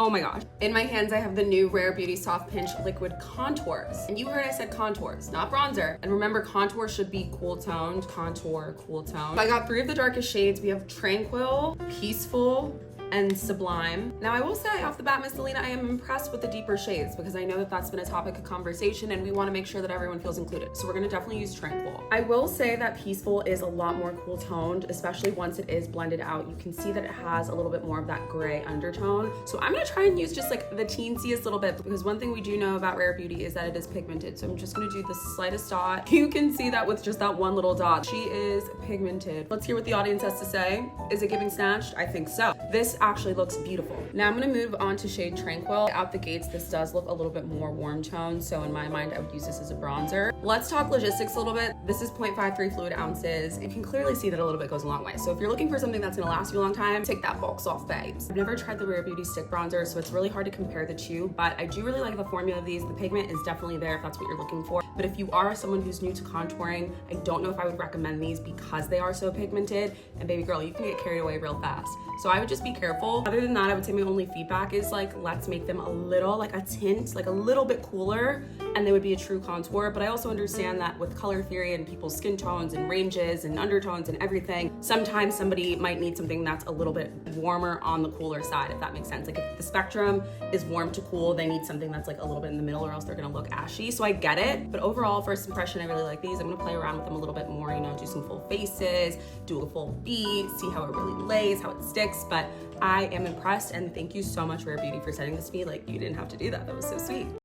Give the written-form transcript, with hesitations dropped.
Oh my gosh. In my hands, I have the new Rare Beauty Soft Pinch Liquid Contours. And you heard I said contours, not bronzer. And remember, contour should be cool toned. Contour, cool tone. So I got 3 of the darkest shades. We have Tranquil, Peaceful, and Sublime. Now I will say off the bat, Miss Alina, I am impressed with the deeper shades because I know that that's been a topic of conversation and we want to make sure that everyone feels included. So we're going to definitely use Tranquil. I will say that Peaceful is a lot more cool toned, especially once it is blended out. You can see that it has a little bit more of that gray undertone. So I'm going to try and use just like the teensiest little bit because one thing we do know about Rare Beauty is that it is pigmented. So I'm just going to do the slightest dot. You can see that with just that one little dot. She is pigmented. Let's hear what the audience has to say. Is it giving snatched? I think so. This actually looks beautiful. Now I'm gonna move on to shade Tranquil. Out the gates, this does look a little bit more warm tone, so in my mind, I would use this as a bronzer. Let's talk logistics a little bit. This is 0.53 fluid ounces. You can clearly see that a little bit goes a long way. So if you're looking for something that's gonna last you a long time, take that bulk off, babes. I've never tried the Rare Beauty stick bronzer, so it's really hard to compare the two, but I do really like the formula of these. The pigment is definitely there if that's what you're looking for. But if you are someone who's new to contouring, I don't know if I would recommend these because they are so pigmented. And baby girl, you can get carried away real fast. So I would just be careful. Other than that, I would say my only feedback is like, let's make them a little, like a tint, like a little bit cooler, and they would be a true contour. But I also understand that with color theory and people's skin tones and ranges and undertones and everything, sometimes somebody might need something that's a little bit warmer on the cooler side, if that makes sense. Like if the spectrum is warm to cool, they need something that's like a little bit in the middle or else they're gonna look ashy. So I get it, but overall, first impression, I really like these. I'm gonna play around with them a little bit more, you know, do some full faces, do a full beat, see how it really lays, how it sticks, but I am impressed and thank you so much, Rare Beauty, for sending this to me. Like, you didn't have to do that. That was so sweet.